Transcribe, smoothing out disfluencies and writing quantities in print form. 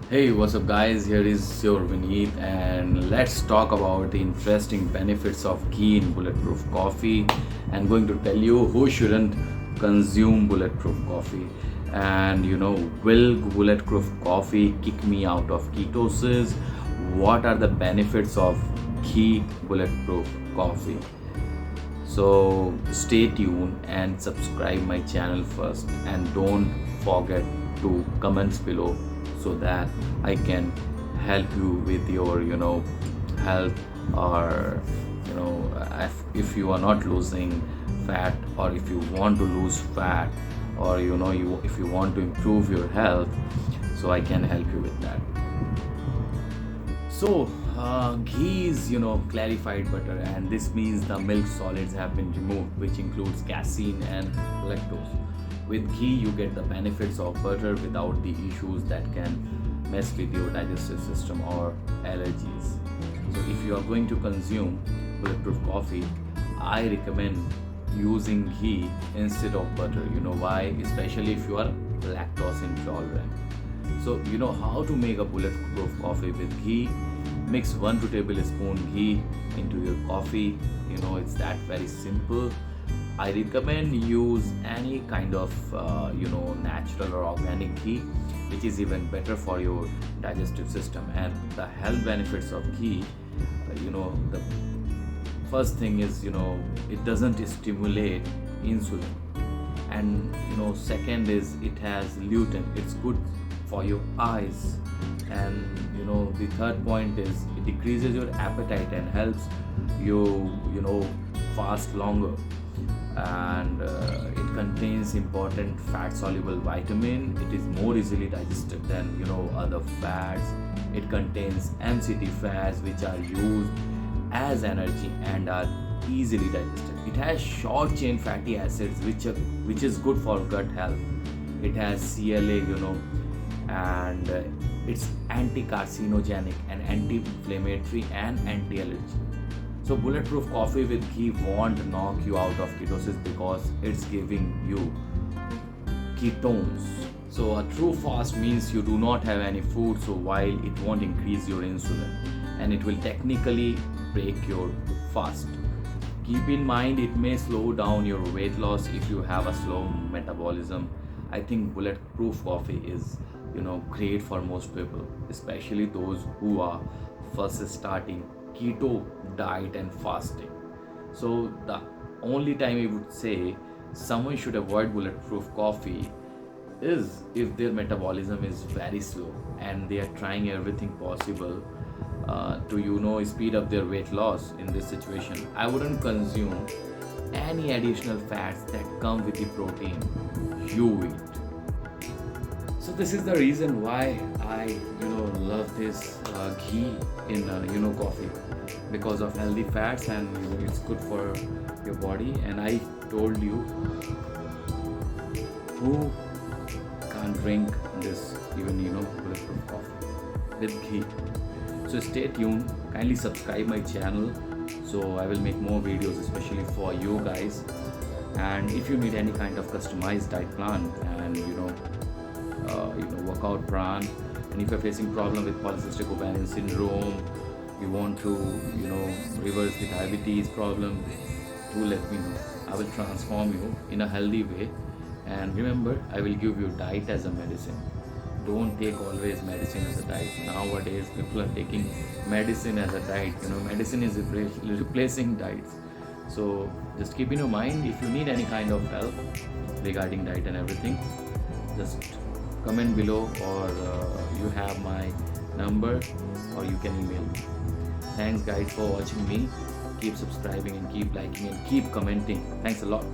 Hey, what's up, guys? Here is your Vineet, and let's talk about the interesting benefits of ghee in bulletproof coffee. And going to tell you who shouldn't consume bulletproof coffee. And will bulletproof coffee kick me out of ketosis? What are the benefits of ghee bulletproof coffee? So stay tuned and subscribe my channel first, and don't forget to comments below so that I can help you with your health, or if you are not losing fat, or if you want to lose fat, or if you want to improve your health, so I can help you with that. So, ghee is, clarified butter, and this means the milk solids have been removed, which includes casein and lactose. With ghee, you get the benefits of butter without the issues that can mess with your digestive system or allergies. So, if you are going to consume bulletproof coffee, I recommend using ghee instead of butter. You know why? Especially if you are lactose intolerant. So you know how to make a bulletproof coffee with ghee. Mix 1 to tablespoon ghee into your coffee. It's that very simple. I recommend use any kind of natural or organic ghee, which is even better for your digestive system. And the health benefits of ghee, the first thing is it doesn't stimulate insulin, and second is it has lutein. It's good for your eyes, and the third point is it decreases your appetite and helps you fast longer, and it contains important fat soluble vitamin. It is more easily digested than other fats. It contains MCT fats, which are used as energy and are easily digested. It has short chain fatty acids, which is good for gut health. It has CLA, and it's anti-carcinogenic and anti-inflammatory and anti-allergy. So bulletproof coffee with ghee won't knock you out of ketosis because it's giving you ketones. So a true fast means you do not have any food, so while it won't increase your insulin, and it will technically break your fast. Keep in mind it may slow down your weight loss if you have a slow metabolism. I think bulletproof coffee is great for most people, especially those who are first starting keto diet and fasting. So the only time I would say someone should avoid bulletproof coffee is if their metabolism is very slow and they are trying everything possible to speed up their weight loss. In this situation, I wouldn't consume any additional fats that come with the protein you eat. So this is the reason why I love this ghee in coffee, because of healthy fats, and it's good for your body. And I told you who can't drink this, even bulletproof coffee with ghee. So stay tuned, kindly subscribe my channel, so I will make more videos especially for you guys. And if you need any kind of customized diet plan and workout plan, and if you're facing problem with polycystic ovarian syndrome, you want to reverse the diabetes problem, do let me know. I will transform you in a healthy way. And remember, I will give you diet as a medicine. Don't take always medicine as a diet. Nowadays people are taking medicine as a diet. Medicine is replacing diets. So just keep in your mind, if you need any kind of help regarding diet and everything, just comment below, or you have my number, or you can email me. Thanks guys for watching me. Keep subscribing and keep liking and keep commenting. Thanks a lot.